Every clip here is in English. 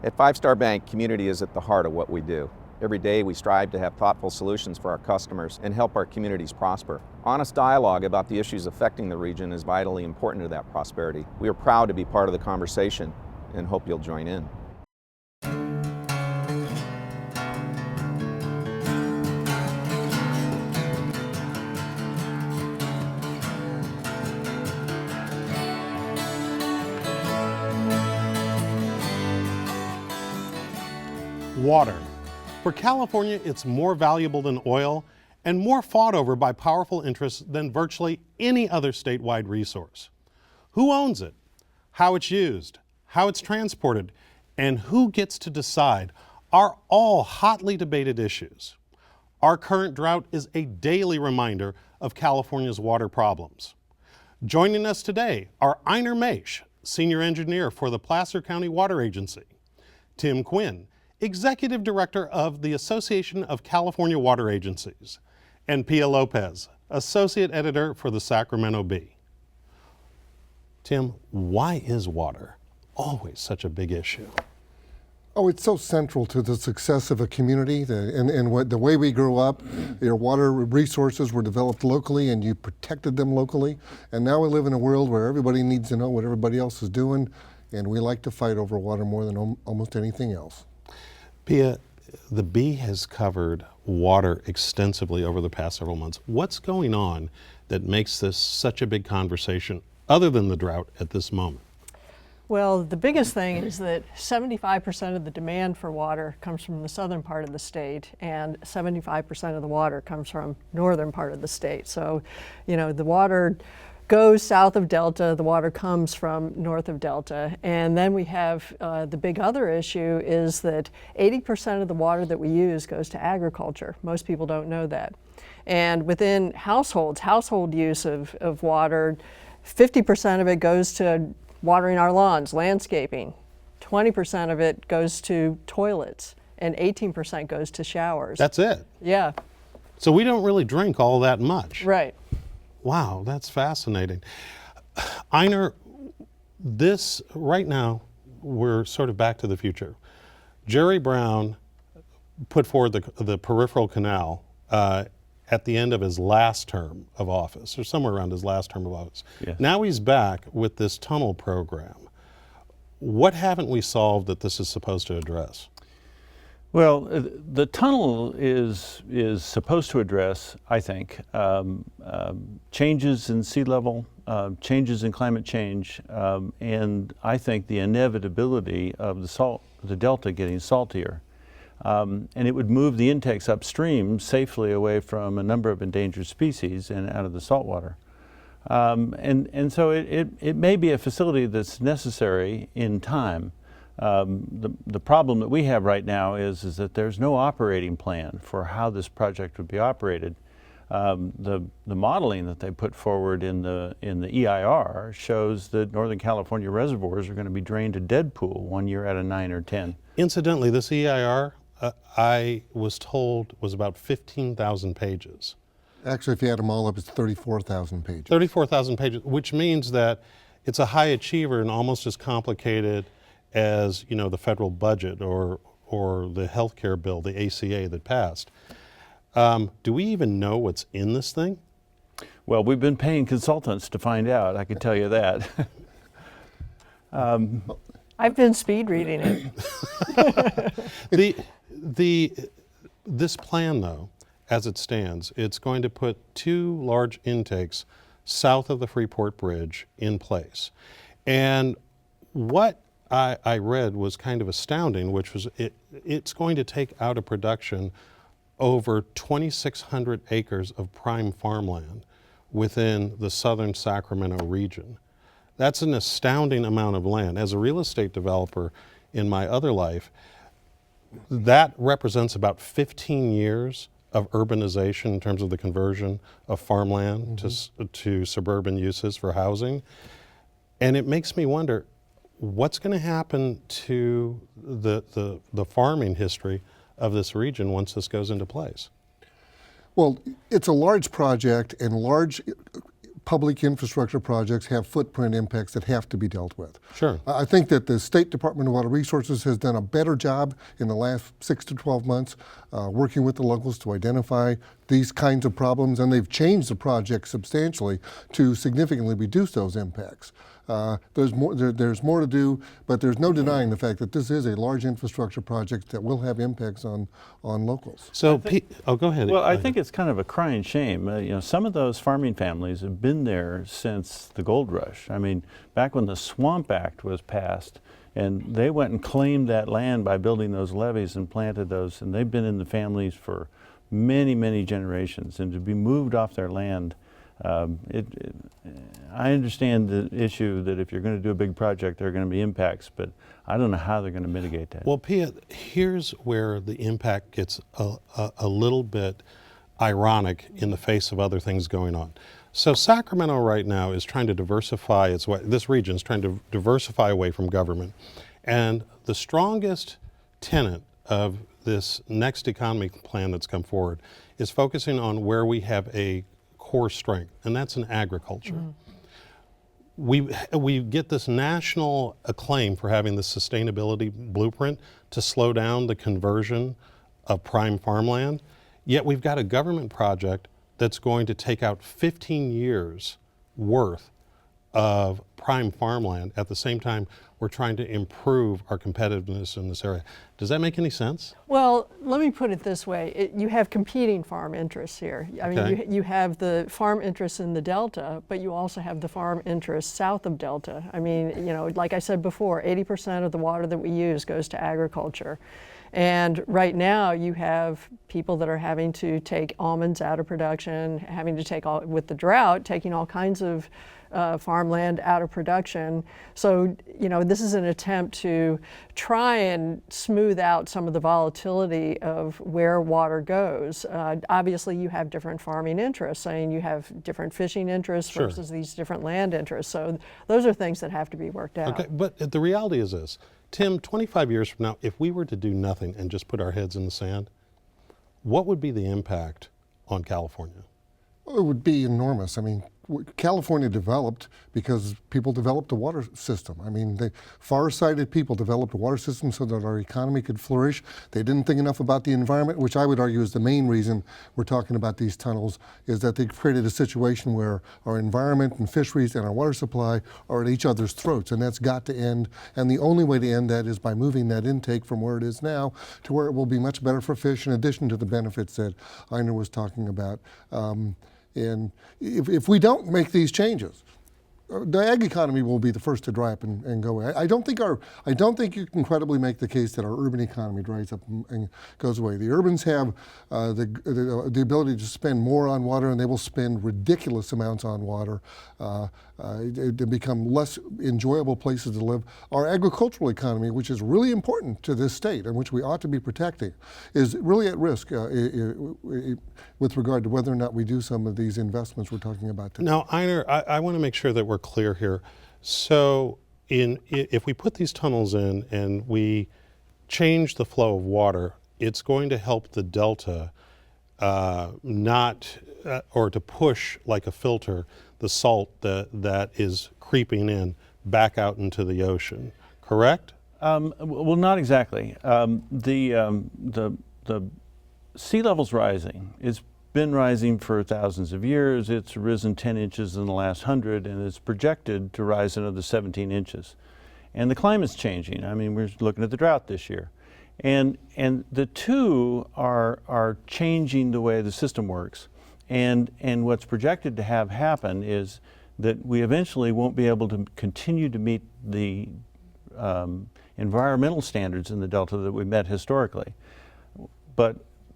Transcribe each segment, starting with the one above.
At Five Star Bank, community is at the heart of what we do. Every day we strive to have thoughtful solutions for our customers and help our communities prosper. Honest dialogue about the issues affecting the region is vitally important to that prosperity. We are proud to be part of the conversation and hope you'll join in. Water. For California, it's more valuable than oil and more fought over by powerful interests than virtually any other statewide resource. Who owns it, how it's used, how it's transported, and who gets to decide are all hotly debated issues. Our current drought is a daily reminder of California's water problems. Joining us today are Einar Maisch, Senior Engineer for the Placer County Water Agency, Tim Quinn, Executive Director of the Association of California Water Agencies, and Pia Lopez, Associate Editor for the Sacramento Bee. Tim, why is water always such a big issue? Oh, it's so central to the success of a community, and the way we grew up. Your water resources were developed locally and you protected them locally. And now we live in a world where everybody needs to know what everybody else is doing, and we like to fight over water more than almost anything else. Pia, the Bee has covered water extensively over the past several months. What's going on that makes this such a big conversation other than the drought at this moment? Well, the biggest thing is that 75% of the demand for water comes from the southern part of the state, and 75% of the water comes from northern part of the state. So, the water goes south of Delta, the water comes from north of Delta. And then we have the big other issue is that 80% of the water that we use goes to agriculture. Most people don't know that. And within household use of water, 50% of it goes to watering our lawns, landscaping. 20% of it goes to toilets, and 18% goes to showers. That's it? Yeah. So we don't really drink all that much. Right. Wow, that's fascinating. Einar, right now, we're sort of back to the future. Jerry Brown put forward the peripheral canal at the end of his last term of office, or somewhere around his last term of office. Yes. Now he's back with this tunnel program. What haven't we solved that this is supposed to address? Well, the tunnel is supposed to address, I think, changes in sea level, changes in climate change, and I think the inevitability of the delta getting saltier. And it would move the intakes upstream safely away from a number of endangered species and out of the saltwater. And so it may be a facility that's necessary in time. The problem that we have right now is that there's no operating plan for how this project would be operated. The modeling that they put forward in the EIR shows that Northern California reservoirs are going to be drained to dead pool 1 year out of 9 or 10. Incidentally, this EIR, I was told, was about 15,000 pages. Actually, if you add them all up, it's 34,000 pages. 34,000 pages, which means that it's a high achiever and almost as complicated as the federal budget or the healthcare bill, the ACA that passed. Do we even know what's in this thing? Well, we've been paying consultants to find out, I can tell you that. I've been speed reading it. This plan, though, as it stands, it's going to put 2 large intakes south of the Freeport Bridge in place. And what I read was kind of astounding, which was it's going to take out of production over 2,600 acres of prime farmland within the southern Sacramento region. That's an astounding amount of land. As a real estate developer in my other life, that represents about 15 years of urbanization in terms of the conversion of farmland to suburban uses for housing. And it makes me wonder, what's going to happen to the farming history of this region once this goes into place? Well, it's a large project, and large public infrastructure projects have footprint impacts that have to be dealt with. Sure. I think that the State Department of Water Resources has done a better job in the last 6 to 12 months working with the locals to identify these kinds of problems, and they've changed the project substantially to significantly reduce those impacts. There's more to do, but there's no denying the fact that this is a large infrastructure project that will have impacts on locals. So, go ahead. Well, I think it's kind of a crying shame. You know, some of those farming families have been there since the gold rush. I mean, back when the Swamp Act was passed, and they went and claimed that land by building those levees and planted those, and they've been in the families for many, many generations. And to be moved off their land, I understand the issue that if you're going to do a big project, there are going to be impacts, but I don't know how they're going to mitigate that. Well, Pia, here's where the impact gets a little bit ironic in the face of other things going on. So Sacramento right now is trying to diversify its way, this region is trying to diversify away from government. And the strongest tenet of this next economy plan that's come forward is focusing on where we have a core strength, and that's in agriculture. We get this national acclaim for having the sustainability blueprint to slow down the conversion of prime farmland, yet we've got a government project that's going to take out 15 years worth of prime farmland. At the same time, we're trying to improve our competitiveness in this area. Does that make any sense? Well, let me put it this way. You have competing farm interests here. I mean, you have the farm interests in the Delta, but you also have the farm interests south of Delta. I mean, you know, like I said before, 80% of the water that we use goes to agriculture. And right now you have people that are having to take almonds out of production, having to take with the drought, taking all kinds of farmland out of production. So, you know, this is an attempt to try and smooth out some of the volatility of where water goes. Obviously, you have different farming interests. I mean, you have different fishing interests versus these different land interests. So those are things that have to be worked out. Okay, but the reality is this. Tim, 25 years from now, if we were to do nothing and just put our heads in the sand, what would be the impact on California? Well, it would be enormous. I mean, California developed because people developed a water system. I mean, the far-sighted people developed a water system so that our economy could flourish. They didn't think enough about the environment, which I would argue is the main reason we're talking about these tunnels, is that they created a situation where our environment and fisheries and our water supply are at each other's throats, and that's got to end. And the only way to end that is by moving that intake from where it is now to where it will be much better for fish, in addition to the benefits that Einar was talking about. And if we don't make these changes, the ag economy will be the first to dry up and go away. I don't think you can credibly make the case that our urban economy dries up and goes away. The urbans have the ability to spend more on water, and they will spend ridiculous amounts on water. They become less enjoyable places to live. Our agricultural economy, which is really important to this state and which we ought to be protecting, is really at risk with regard to whether or not we do some of these investments we're talking about today. Now, Einar, I want to make sure that we're clear here. So if we put these tunnels in and we change the flow of water, it's going to help the Delta or to push like a filter the salt that is creeping in back out into the ocean, correct? Well, not exactly. The sea level's rising. It's been rising for thousands of years. It's risen 10 inches in the last 100, and it's projected to rise another 17 inches. And the climate's changing. I mean, we're looking at the drought this year. And the two are changing the way the system works. And what's projected to have happen is that we eventually won't be able to continue to meet the environmental standards in the Delta that we met historically.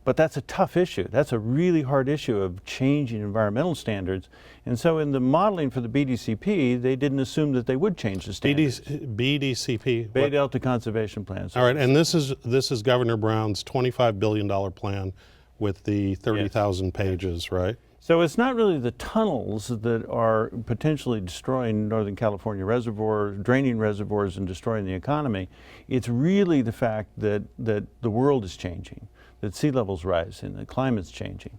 But that's a tough issue. That's a really hard issue of changing environmental standards. And so in the modeling for the BDCP, they didn't assume that they would change the standards. BDCP? Bay Delta Conservation Plan. All right, and this is Governor Brown's $25 billion plan with the 30,000 pages, right? So it's not really the tunnels that are potentially destroying Northern California reservoirs, draining reservoirs and destroying the economy. It's really the fact that the world is changing, that sea levels rise and the climate's changing.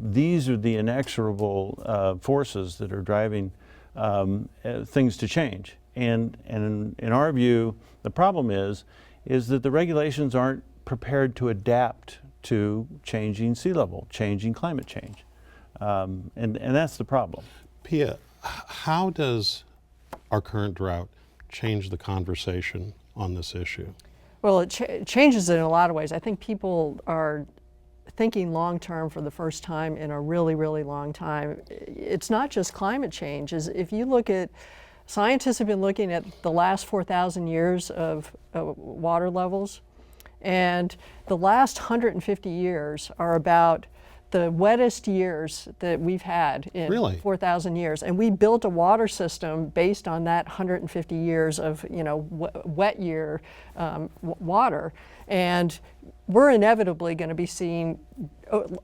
These are the inexorable forces that are driving things to change. And in our view, the problem is that the regulations aren't prepared to adapt to changing sea level, changing climate change. And that's the problem. Pia, how does our current drought change the conversation on this issue? Well, it changes it in a lot of ways. I think people are thinking long term for the first time in a really, really long time. It's not just climate change. If you look at, scientists have been looking at the last 4,000 years of water levels, and the last 150 years are about the wettest years that we've had in Really? 4,000 years. And we built a water system based on that 150 years of wet year water. And we're inevitably going to be seeing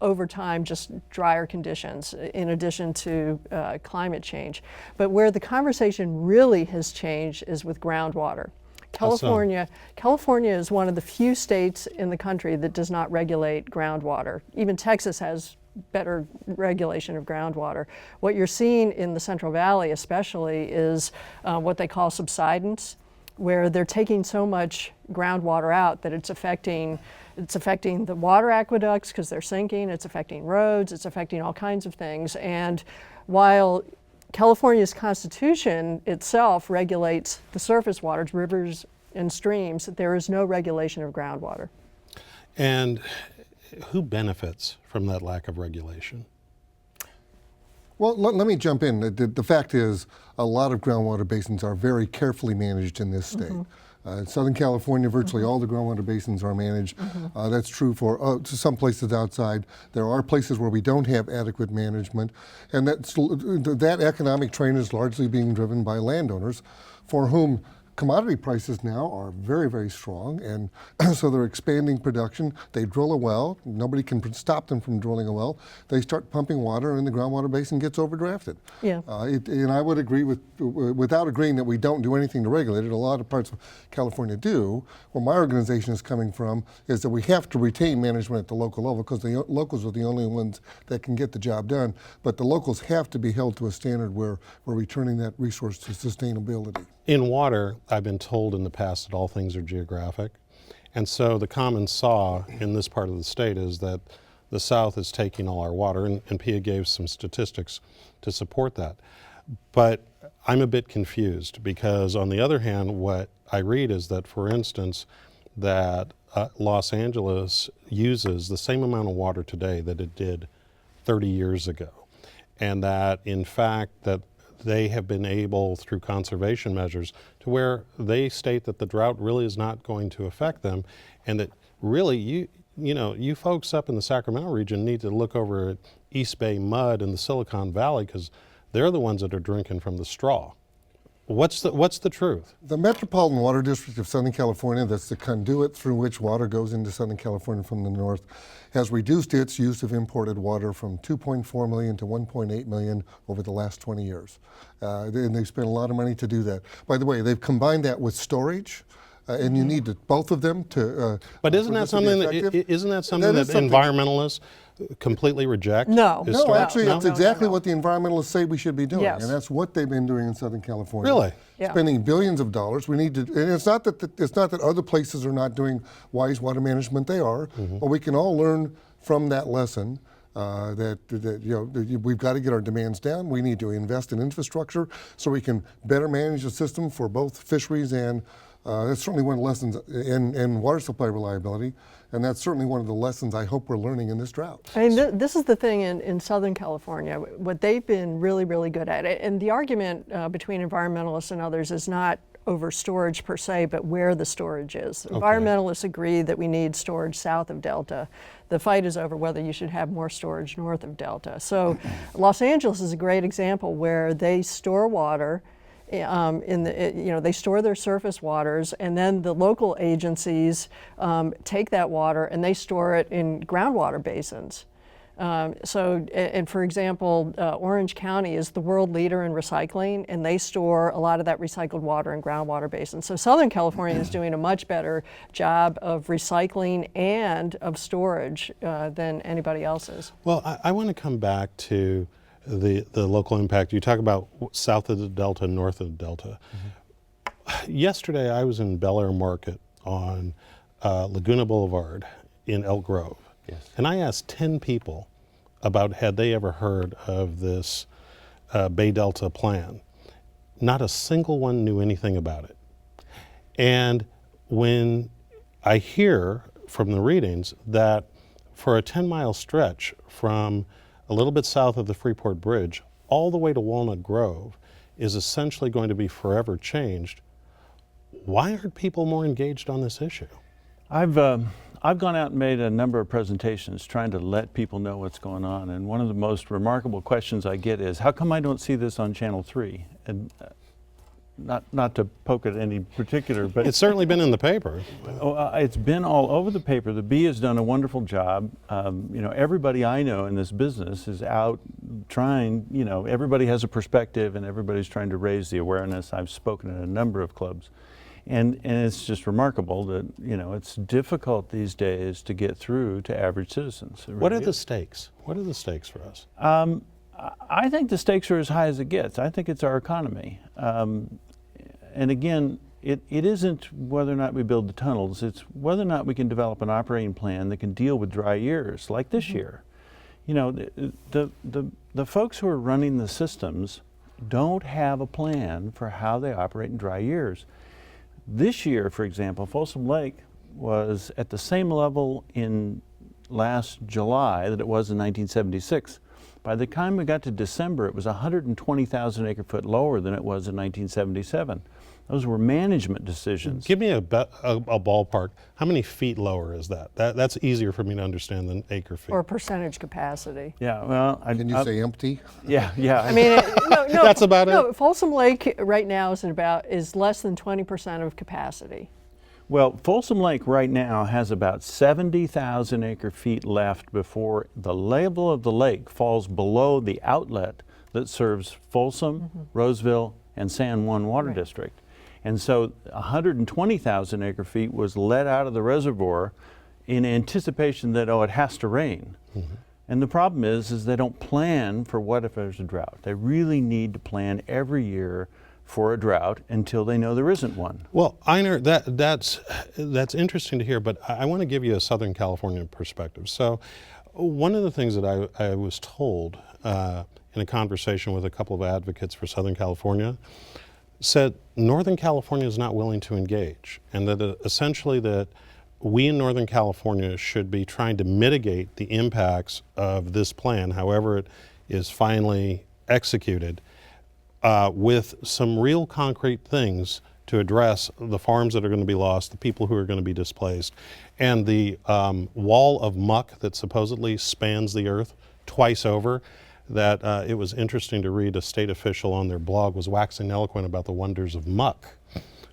over time just drier conditions in addition to climate change. But where the conversation really has changed is with groundwater. California is one of the few states in the country that does not regulate groundwater. Even Texas has better regulation of groundwater. What you're seeing in the Central Valley especially is what they call subsidence, where they're taking so much groundwater out that it's affecting the water aqueducts because they're sinking, it's affecting roads, it's affecting all kinds of things. And while California's Constitution itself regulates the surface waters, rivers and streams, there is no regulation of groundwater. And who benefits from that lack of regulation? Well, let me jump in. The fact is, a lot of groundwater basins are very carefully managed in this state. In Southern California, virtually all the groundwater basins are managed. That's true for some places outside. There are places where we don't have adequate management, and that economic train is largely being driven by landowners for whom commodity prices now are very, very strong, and so they're expanding production. They drill a well. Nobody can stop them from drilling a well. They start pumping water, and the groundwater basin gets overdrafted. Yeah. And I would agree without agreeing that we don't do anything to regulate it. A lot of parts of California do. Where my organization is coming from is that we have to retain management at the local level because the locals are the only ones that can get the job done. But the locals have to be held to a standard where we're returning that resource to sustainability. In water, I've been told in the past that all things are geographic. And so the common saw in this part of the state is that the South is taking all our water, and Pia gave some statistics to support that. But I'm a bit confused because on the other hand, what I read is that, for instance, that Los Angeles uses the same amount of water today that it did 30 years ago. And that, in fact, that they have been able, through conservation measures, to where they state that the drought really is not going to affect them, and that really you folks up in the Sacramento region need to look over at East Bay mud in the Silicon Valley because they're the ones that are drinking from the straw. What's the truth? The Metropolitan Water District of Southern California, that's the conduit through which water goes into Southern California from the north, has reduced its use of imported water from 2.4 million to 1.8 million over the last 20 years. And they've spent a lot of money to do that. By the way, they've combined that with storage. And you need both of them to. But isn't that something that environmentalists completely reject? No. No, actually, it's exactly no. what the environmentalists say we should be doing, Yes. and that's what they've been doing in Southern California. Really? Yeah. Spending billions of dollars. We need to, and it's not that other places are not doing wise water management. They are, but we can all learn from that lesson. That we've got to get our demands down. We need to invest in infrastructure so we can better manage the system for both fisheries and that's certainly one of the lessons in water supply reliability, and that's certainly one of the lessons I hope we're learning in this drought. I mean, this is the thing in Southern California, what they've been really, really good at. And the argument between environmentalists and others is not over storage per se, but where the storage is. Okay. Environmentalists agree that we need storage south of Delta. The fight is over whether you should have more storage north of Delta. So Los Angeles is a great example where they store water they store their surface waters, and then the local agencies take that water and they store it in groundwater basins. And for example, Orange County is the world leader in recycling, and they store a lot of that recycled water in groundwater basins. So Southern California is doing a much better job of recycling and of storage than anybody else is. Well, I want to come back to the local impact. You talk about south of the Delta, north of the Delta. Yesterday, I was in Bel Air Market on Laguna Boulevard in Elk Grove. Yes. And I asked 10 people about had they ever heard of this Bay Delta plan. Not a single one knew anything about it. And when I hear from the readings that for a 10-mile stretch from a little bit south of the Freeport Bridge all the way to Walnut Grove is essentially going to be forever changed, why aren't people more engaged on this issue? I've gone out and made a number of presentations trying to let people know what's going on, and one of the most remarkable questions I get is, how come I don't see this on Channel 3? And not to poke at any particular, but It's certainly been in the paper. it's been all over the paper. The Bee has done a wonderful job. You know, everybody I know in this business is out trying, you know, everybody has a perspective and everybody's trying to raise the awareness. I've spoken at a number of clubs. And it's just remarkable that, you know, it's difficult these days to get through to average citizens. What are the stakes? What are the stakes for us? I think the stakes are as high as it gets. I think it's our economy. And again, it isn't whether or not we build the tunnels, it's whether or not we can develop an operating plan that can deal with dry years like this year. You know, the folks who are running the systems don't have a plan for how they operate in dry years. This year, for example, Folsom Lake was at the same level in last July that it was in 1976. By the time we got to December, it was 120,000 acre-foot lower than it was in 1977. Those were management decisions. Give me a ballpark. How many feet lower is that? That's easier for me to understand than acre feet. Or percentage capacity. Yeah, well, Can you say empty? Yeah. I mean, no, That's about it? Folsom Lake right now is less than 20% of capacity. Well, Folsom Lake right now has about 70,000 acre feet left before the level of the lake falls below the outlet that serves Folsom, Roseville, and San Juan Water District. And so 120,000 acre feet was let out of the reservoir in anticipation that, oh, it has to rain. And the problem is they don't plan for what if there's a drought. They really need to plan every year for a drought until they know there isn't one. Well, Einar, that's interesting to hear, but I want to give you a Southern California perspective. So one of the things that I was told in a conversation with a couple of advocates for Southern California said Northern California is not willing to engage, and that essentially that we in Northern California should be trying to mitigate the impacts of this plan, however it is finally executed, with some real concrete things to address the farms that are going to be lost, the people who are going to be displaced, and the wall of muck that supposedly spans the earth twice over. That it was interesting to read a state official on their blog was waxing eloquent about the wonders of muck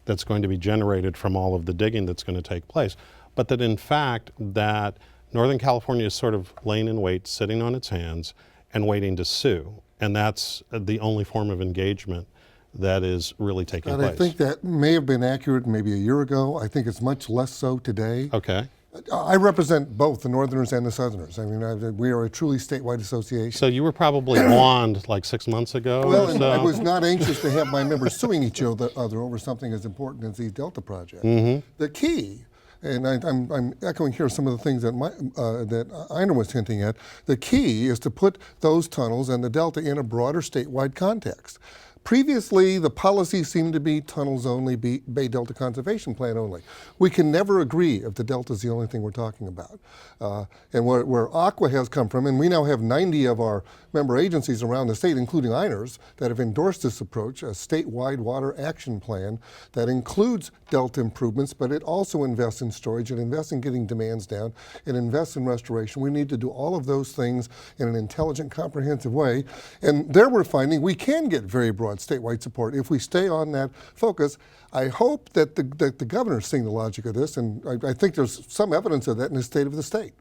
that's going to be generated from all of the digging that's going to take place. But that in fact that Northern California is sort of laying in wait, sitting on its hands and waiting to sue. And that's the only form of engagement that is really taking place. I think that may have been accurate maybe a year ago. I think it's much less so today. Okay. I represent both the Northerners and the Southerners. I mean, we are a truly statewide association. So you were probably blonde like 6 months ago? Well, or and so? I was not anxious to have my members suing each other over something as important as the Delta project. The key, and I'm echoing here some of the things that that Einar was hinting at, the key is to put those tunnels and the Delta in a broader statewide context. Previously, the policy seemed to be tunnels only, Bay Delta Conservation Plan only. We can never agree if the Delta is the only thing we're talking about. And where Aqua has come from, and we now have 90 of our member agencies around the state, including Einar's, that have endorsed this approach, a statewide water action plan that includes Delta improvements, but it also invests in storage, it invests in getting demands down, it invests in restoration. We need to do all of those things in an intelligent, comprehensive way. And there we're finding we can get very broad statewide support if we stay on that focus. I hope that the governor's seeing the logic of this, and I think there's some evidence of that in the state of the state.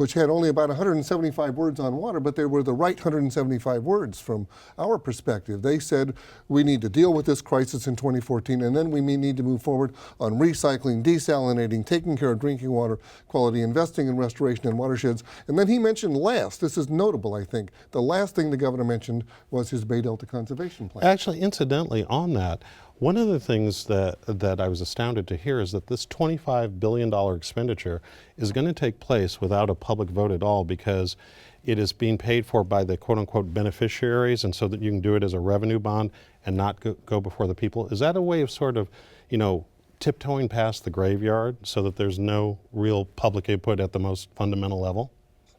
which had only about 175 words on water, but they were the right 175 words from our perspective. They said we need to deal with this crisis in 2014, and then we may need to move forward on recycling, desalinating, taking care of drinking water quality, investing in restoration and watersheds. And then he mentioned last, this is notable, I think, the last thing the governor mentioned was his Bay Delta Conservation Plan. Actually, incidentally, on that, one of the things that I was astounded to hear is that this $25 billion expenditure is going to take place without a public vote at all, because it is being paid for by the quote-unquote beneficiaries, and so that you can do it as a revenue bond and not go before the people. Is that a way of sort of, tiptoeing past the graveyard so that there's no real public input at the most fundamental level?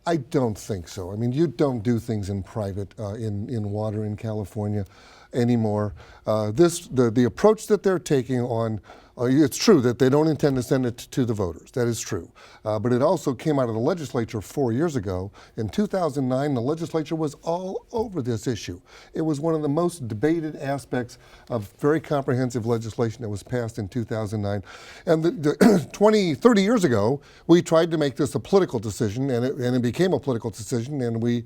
I don't think so. I mean, you don't do things in private in water in California anymore. The approach that they're taking on, it's true that they don't intend to send it to the voters. That is true. But it also came out of the legislature 4 years ago. In 2009, the legislature was all over this issue. It was one of the most debated aspects of very comprehensive legislation that was passed in 2009. And 30 years ago, we tried to make this a political decision, and it became a political decision, and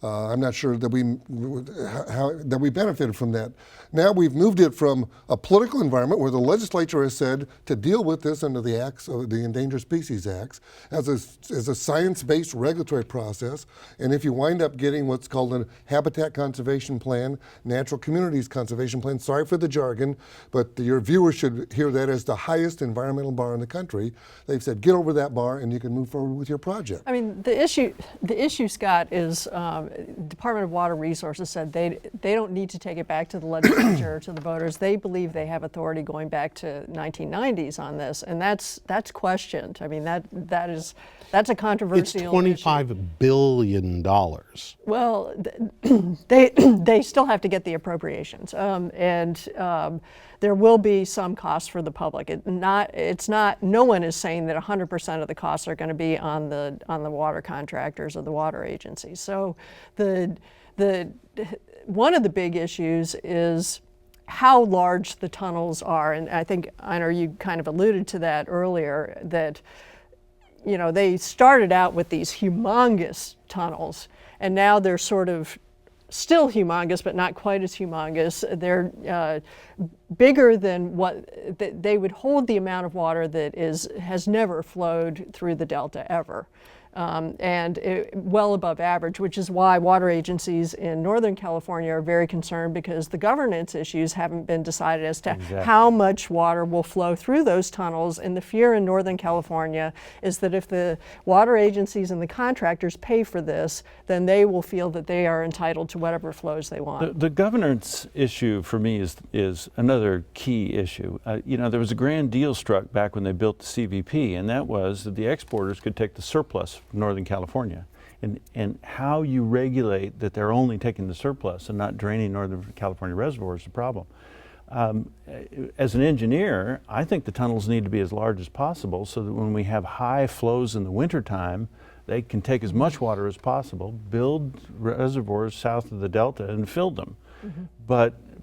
I'm not sure that we benefited from that. Now we've moved it from a political environment where the legislature has said to deal with this under the acts, the Endangered Species Acts, as a science-based regulatory process. And if you wind up getting what's called a Habitat Conservation Plan, Natural Communities Conservation Plan, sorry for the jargon, but your viewers should hear that as the highest environmental bar in the country. They've said get over that bar and you can move forward with your project. I mean, the issue, Scott, is Department of Water Resources said they don't need to take it back to the legislature or to the voters. They believe they have authority going back to 1990s on this, and that's questioned. I mean, that's a controversial It's $25 billion. Well, they still have to get the appropriations, and there will be some costs for the public. No one is saying that 100% of the costs are going to be on the water contractors or the water agencies. So one of the big issues is how large the tunnels are, and I think, Einar, you kind of alluded to that earlier, that they started out with these humongous tunnels, and now they're sort of still humongous, but not quite as humongous. They're bigger than what they would hold the amount of water that has never flowed through the Delta ever. And well above average, which is why water agencies in Northern California are very concerned, because the governance issues haven't been decided as to how much water will flow through those tunnels. And the fear in Northern California is that if the water agencies and the contractors pay for this, then they will feel that they are entitled to whatever flows they want. The governance issue for me is another key issue. There was a grand deal struck back when they built the CVP, and that was that the exporters could take the surplus from Northern California, and how you regulate that they're only taking the surplus and not draining Northern California reservoirs is a problem. As an engineer, I think the tunnels need to be as large as possible so that when we have high flows in the wintertime, they can take as much water as possible, build reservoirs south of the Delta and fill them. Mm-hmm.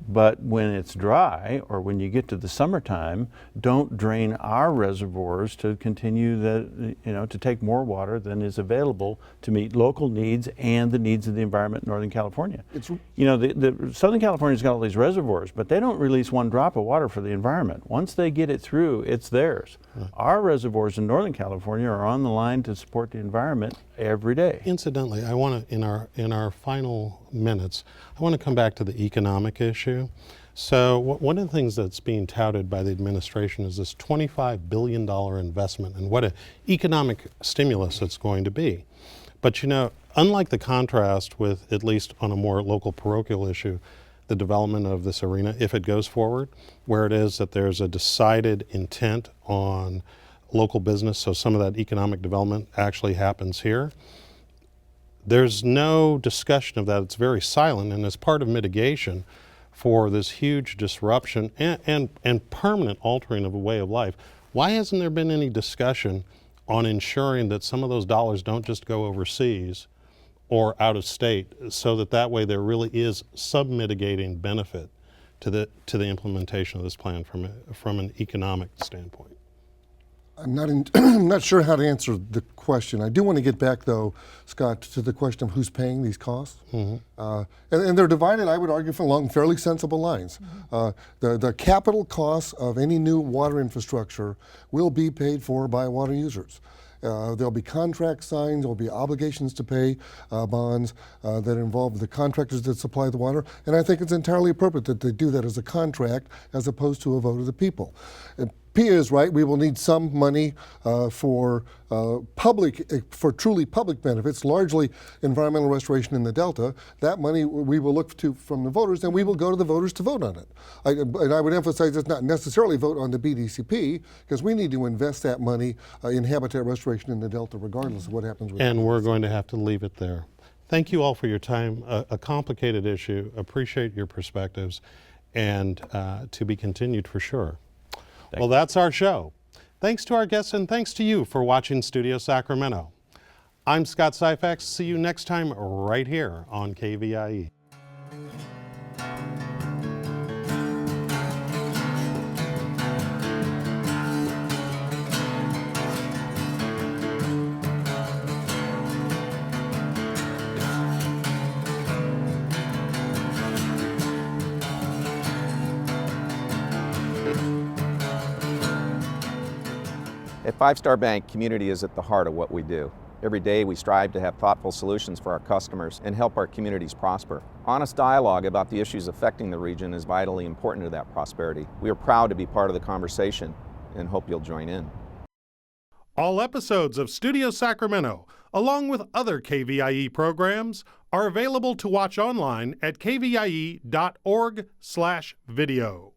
But when it's dry, or when you get to the summertime, don't drain our reservoirs to continue to take more water than is available to meet local needs and the needs of the environment in Northern California. The Southern California's got all these reservoirs, but they don't release one drop of water for the environment. Once they get it through, it's theirs. Right. Our reservoirs in Northern California are on the line to support the environment every day. Incidentally, I want to, in our final minutes, I want to come back to the economic issue. So one of the things that's being touted by the administration is this $25 billion investment and what an economic stimulus it's going to be. But unlike the contrast with, at least on a more local parochial issue, the development of this arena, if it goes forward, where it is that there's a decided intent on local business, so some of that economic development actually happens here. There's no discussion of that. It's very silent, and as part of mitigation for this huge disruption and permanent altering of a way of life, why hasn't there been any discussion on ensuring that some of those dollars don't just go overseas or out of state, so that way there really is some mitigating benefit to the implementation of this plan from an economic standpoint? I'm not sure how to answer the question. I do want to get back, though, Scott, to the question of who's paying these costs. And they're divided, I would argue, along fairly sensible lines. The capital costs of any new water infrastructure will be paid for by water users. There'll be contracts signed, there'll be obligations to pay bonds that involve the contractors that supply the water, and I think it's entirely appropriate that they do that as a contract as opposed to a vote of the people. And Pia is right, we will need some money for truly public benefits, largely environmental restoration in the Delta. That money we will look to from the voters, and we will go to the voters to vote on it. And I would emphasize it's not necessarily vote on the BDCP, because we need to invest that money in habitat restoration in the Delta regardless of what happens with it. And we're going to have to leave it there. Thank you all for your time. A complicated issue. Appreciate your perspectives, and to be continued for sure. Well, that's our show. Thanks to our guests, and thanks to you for watching Studio Sacramento. I'm Scott Syfax. See you next time right here on KVIE. At Five Star Bank, community is at the heart of what we do. Every day we strive to have thoughtful solutions for our customers and help our communities prosper. Honest dialogue about the issues affecting the region is vitally important to that prosperity. We are proud to be part of the conversation and hope you'll join in. All episodes of Studio Sacramento, along with other KVIE programs, are available to watch online at kvie.org/video.